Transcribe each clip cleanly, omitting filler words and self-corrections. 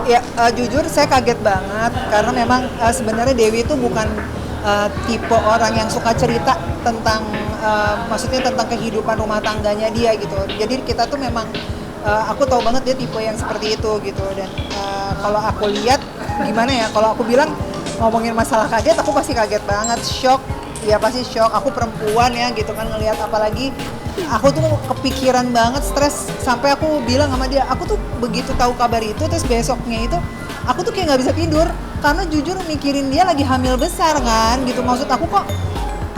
Ya, jujur saya kaget banget karena memang sebenarnya Dewi itu bukan tipe orang yang suka cerita tentang maksudnya tentang kehidupan rumah tangganya dia gitu. Jadi kita tuh memang aku tahu banget dia tipe yang seperti itu gitu dan kalau aku lihat gimana ya kalau aku bilang ngomongin masalah kaget aku pasti kaget banget, shock. Ya pasti shock, aku perempuan ya gitu kan ngelihat apalagi aku tuh kepikiran banget, stres sampai aku bilang sama dia, aku tuh begitu tahu kabar itu terus besoknya itu aku tuh kayak nggak bisa tidur karena jujur mikirin dia lagi hamil besar kan gitu. Maksud aku kok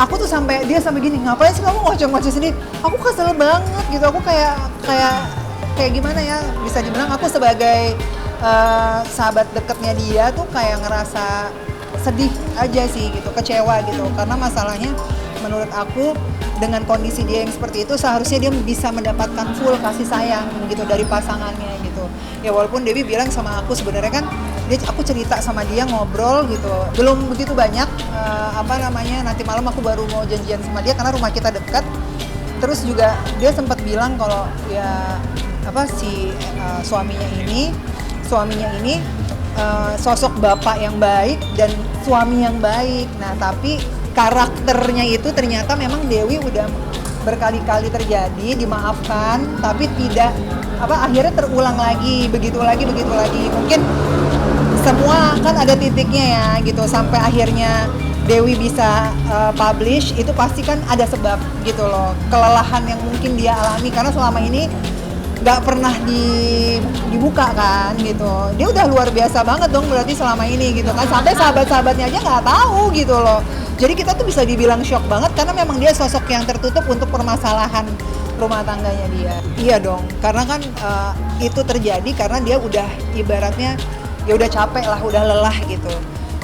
aku tuh sampai dia sampai gini, ngapain sih kamu ngoceh-ngoceh sendiri? Aku kesel banget gitu, aku kayak kayak kayak gimana ya, bisa dibilang aku sebagai sahabat deketnya dia tuh kayak ngerasa sedih aja sih gitu, kecewa gitu karena masalahnya menurut aku dengan kondisi dia yang seperti itu seharusnya dia bisa mendapatkan full kasih sayang gitu dari pasangannya gitu. Ya walaupun Dewi bilang sama aku sebenarnya kan aku cerita sama dia ngobrol gitu belum begitu banyak nanti malam aku baru mau janjian sama dia karena rumah kita dekat. Terus juga dia sempat bilang kalau ya suaminya ini sosok bapak yang baik dan suami yang baik. Nah, tapi karakternya itu ternyata memang Dewi udah berkali-kali terjadi, dimaafkan, tapi tidak akhirnya terulang lagi, begitu lagi. Mungkin semua kan ada titiknya ya gitu sampai akhirnya Dewi bisa publish itu pasti kan ada sebab gitu loh. Kelelahan yang mungkin dia alami karena selama ini nggak pernah dibuka kan gitu. Dia udah luar biasa banget dong berarti selama ini gitu kan sampai sahabat-sahabatnya aja nggak tahu gitu loh. Jadi kita tuh bisa dibilang shock banget karena memang dia sosok yang tertutup untuk permasalahan rumah tangganya dia. Iya dong, karena kan itu terjadi karena dia udah ibaratnya ya udah capek lah, udah lelah gitu.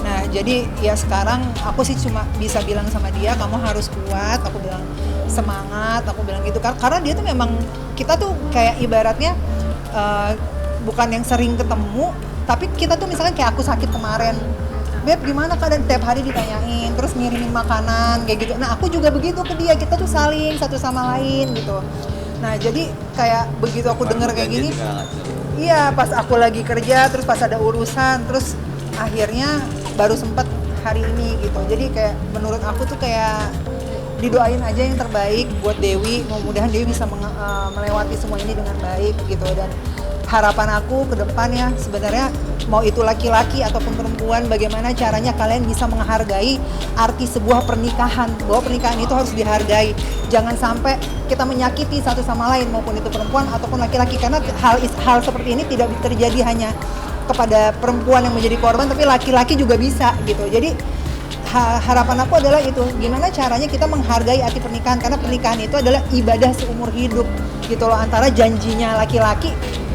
Nah jadi ya sekarang aku sih cuma bisa bilang sama dia kamu harus kuat, aku bilang semangat, aku bilang gitu karena dia tuh memang kita tuh kayak ibaratnya bukan yang sering ketemu, tapi kita tuh misalkan kayak aku sakit kemarin, Beb gimana keadaan, tiap hari ditanyain, terus ngirimin makanan kayak gitu. Nah aku juga begitu ke dia, kita tuh saling satu sama lain gitu. Nah jadi kayak begitu aku denger kayak gini, iya pas aku lagi kerja, terus pas ada urusan, terus akhirnya baru sempet hari ini gitu. Jadi kayak menurut aku tuh kayak didoain aja yang terbaik buat Dewi, mudah-mudahan Dewi bisa melewati semua ini dengan baik gitu. Dan harapan aku ke depan ya sebenarnya mau itu laki-laki ataupun perempuan, bagaimana caranya kalian bisa menghargai arti sebuah pernikahan, bahwa pernikahan itu harus dihargai, jangan sampai kita menyakiti satu sama lain maupun itu perempuan ataupun laki-laki, karena hal seperti ini tidak terjadi hanya kepada perempuan yang menjadi korban, tapi laki-laki juga bisa gitu. Jadi harapan aku adalah itu, gimana caranya kita menghargai arti pernikahan, karena pernikahan itu adalah ibadah seumur hidup gitu loh, antara janjinya laki-laki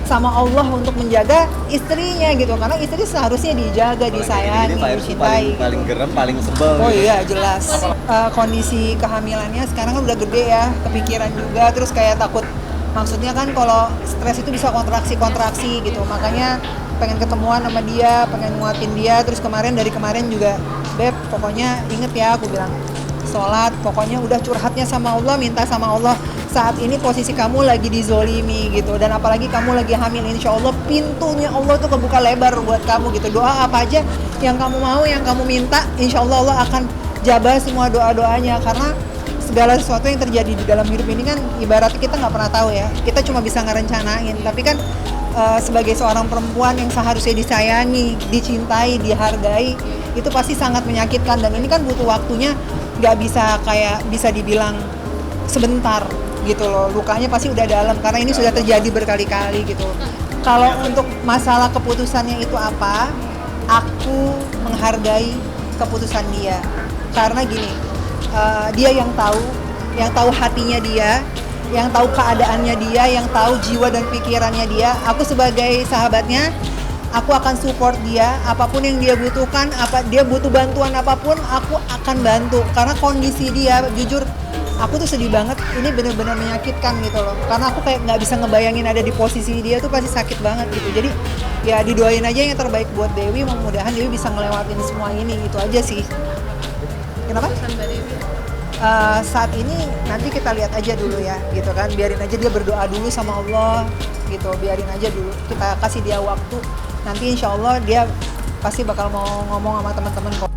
sama Allah untuk menjaga istrinya gitu, karena istri seharusnya dijaga, disayangi, dicintai. Paling gerem, paling sebel. Oh iya jelas. Kondisi kehamilannya sekarang kan udah gede ya, kepikiran juga, terus kayak takut, maksudnya kan kalau stres itu bisa kontraksi gitu, makanya pengen ketemuan sama dia, pengen nguatin dia. Terus dari kemarin juga, Beb pokoknya inget ya, aku bilang sholat, pokoknya udah curhatnya sama Allah, minta sama Allah, saat ini posisi kamu lagi dizolimi gitu, dan apalagi kamu lagi hamil, insya Allah pintunya Allah tuh kebuka lebar buat kamu gitu. Doa apa aja yang kamu mau, yang kamu minta, insya Allah Allah akan jabah semua doa-doanya, karena segala sesuatu yang terjadi di dalam hidup ini kan ibaratnya kita nggak pernah tahu ya, kita cuma bisa ngerencanain, tapi kan sebagai seorang perempuan yang seharusnya disayangi, dicintai, dihargai, itu pasti sangat menyakitkan. Dan ini kan butuh waktunya, nggak bisa kayak bisa dibilang sebentar gitu loh, lukanya pasti udah dalam karena ini sudah terjadi berkali-kali gitu. Kalau untuk masalah keputusannya itu apa, aku menghargai keputusan dia karena gini, dia yang tahu hatinya dia, yang tahu keadaannya dia, yang tahu jiwa dan pikirannya dia. Aku sebagai sahabatnya, aku akan support dia, apapun yang dia butuhkan, dia butuh bantuan apapun, aku akan bantu. Karena kondisi dia, jujur, aku tuh sedih banget, ini benar-benar menyakitkan gitu loh. Karena aku kayak nggak bisa ngebayangin ada di posisi dia tuh pasti sakit banget gitu. Jadi ya didoain aja yang terbaik buat Dewi, mudah-mudahan Dewi bisa ngelewatin semua ini, itu aja sih. Kenapa? Saat ini nanti kita lihat aja dulu ya gitu kan, biarin aja dia berdoa dulu sama Allah gitu, biarin aja dulu, kita kasih dia waktu nanti insya Allah dia pasti bakal mau ngomong sama teman-teman kok.